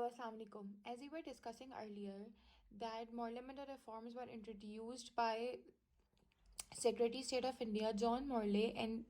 Assalamu alaikum. As we were discussing earlier, that Morley-Minto reforms were introduced by Secretary State of India John Morley and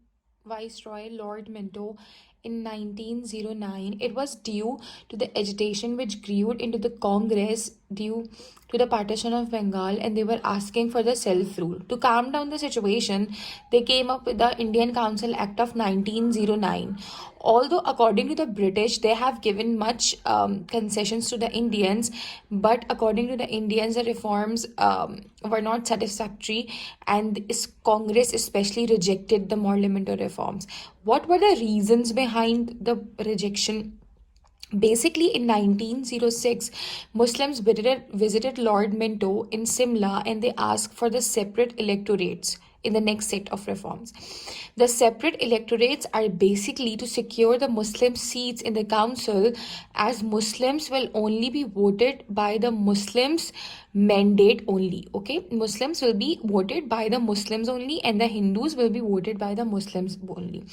Viceroy Lord Minto in 1909. It was due to the agitation which grew into the Congress due to the partition of Bengal, and they were asking for the self rule. To calm down the situation, they came up with the Indian Council Act of 1909. Although, according to the British, they have given much concessions to the Indians, but according to the Indians, the reforms were not satisfactory, and Congress especially rejected the Morley-Minto reforms. What were the reasons behind the rejection? Basically, in 1906, Muslims visited Lord Minto in Simla, and they asked for the separate electorates in the next set of reforms. The separate electorates are basically to secure the Muslim seats in the council, as Muslims will only be voted by the Muslims mandate only. Okay, Muslims will be voted by the Muslims only, and the Hindus will be voted by the Muslims only.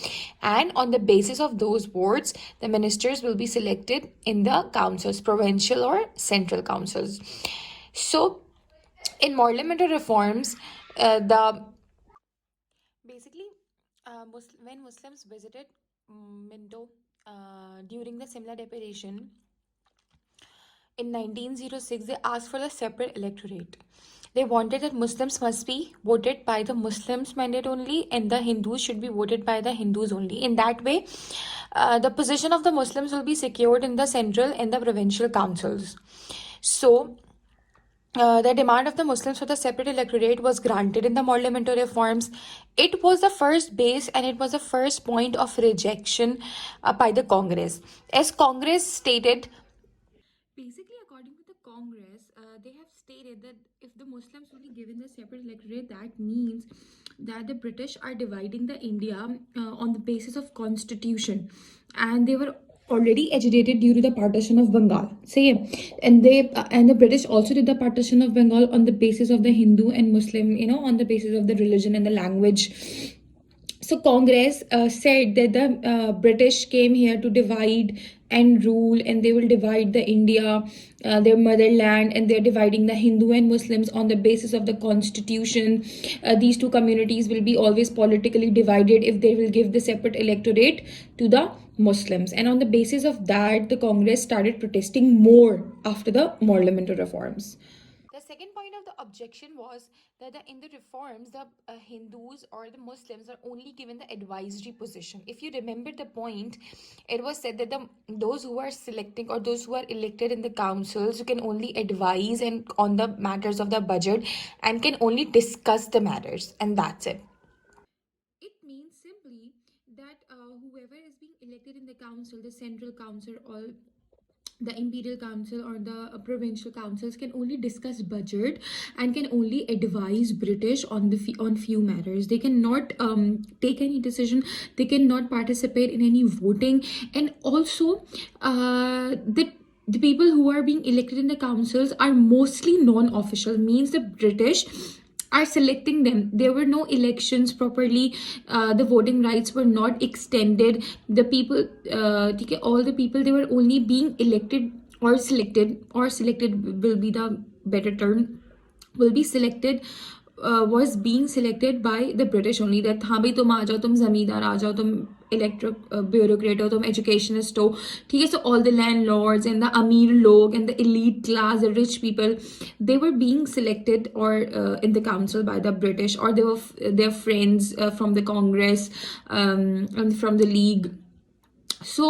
And on the basis of those votes, the ministers will be selected in the councils, provincial or central councils. So, in Morley-Minto reforms, the basically when Muslims visited Minto during the Simla deputation in 1906, they asked for a separate electorate. They wanted that Muslims must be voted by the Muslims mandate only, and the Hindus should be voted by the Hindus only. In that way, the position of the Muslims will be secured in the central and the provincial councils. So, the demand of the Muslims for the separate electorate was granted in the Morley-Minto reforms. It was the first base, and it was the first point of rejection by the Congress. As Congress stated, basically, according to the Congress, they have stated that if the Muslims will be given the separate electorate, that means that the British are dividing the India on the basis of constitution, and they were already agitated due to the partition of Bengal. Same, and the British also did the partition of Bengal on the basis of the Hindu and Muslim, on the basis of the religion and the language. So Congress said that the British came here to divide and rule, and they will divide the India, their motherland, and they're dividing the Hindu and Muslims on the basis of the constitution. These two communities will be always politically divided if they will give the separate electorate to the Muslims. And on the basis of that, the Congress started protesting more after the Morley-Minto reforms. The second point of the objection was that in the reforms, the Hindus or the Muslims are only given the advisory position. If you remember the point, it was said that those who are selecting or those who are elected in the councils can only advise and on the matters of the budget, and can only discuss the matters, and that's it. It means simply that whoever is being elected in the council, the central council or the imperial council or the provincial councils, can only discuss budget and can only advise British on on few matters. They cannot take any decision. They cannot participate in any voting. And also, the people who are being elected in the councils are mostly non-official, means the British are selecting them. There were no elections properly. The voting rights were not extended. The people, all the people, they were only being elected or selected will be the better term, will be selected, was being selected by the British only. That हाँ भाई तुम आ जाओ, तुम जमींदार आ जाओ, तुम electric bureaucrat हो, तुम educationist हो, ठीक है. So all the landlords and the अमीर लोग and the elite class, the rich people, they were being selected or in the council by the British, or they were their friends from the Congress and from the League. So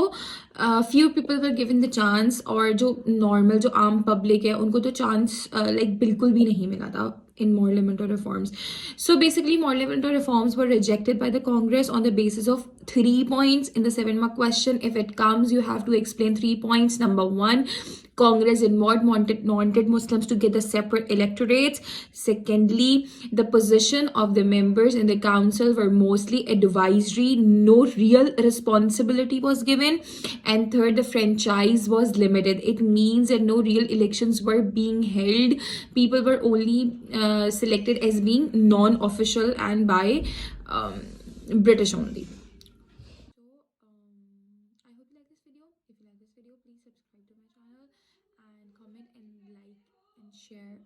few people were given the chance, और जो normal जो आम public है उनको तो chance like बिल्कुल भी नहीं मिला था in Morley-Minto reforms. So basically, Morley-Minto reforms were rejected by the Congress on the basis of 3 points in the 7-mark question. If it comes, you have to explain 3 points. Number 1, Congress wanted Muslims to get the separate electorates. Secondly, the position of the members in the council were mostly advisory. No real responsibility was given. And third, the franchise was limited. It means that no real elections were being held. People were only selected as being non-official and by British only. So I hope you like this video. If you like this video, please subscribe to my channel and like and share.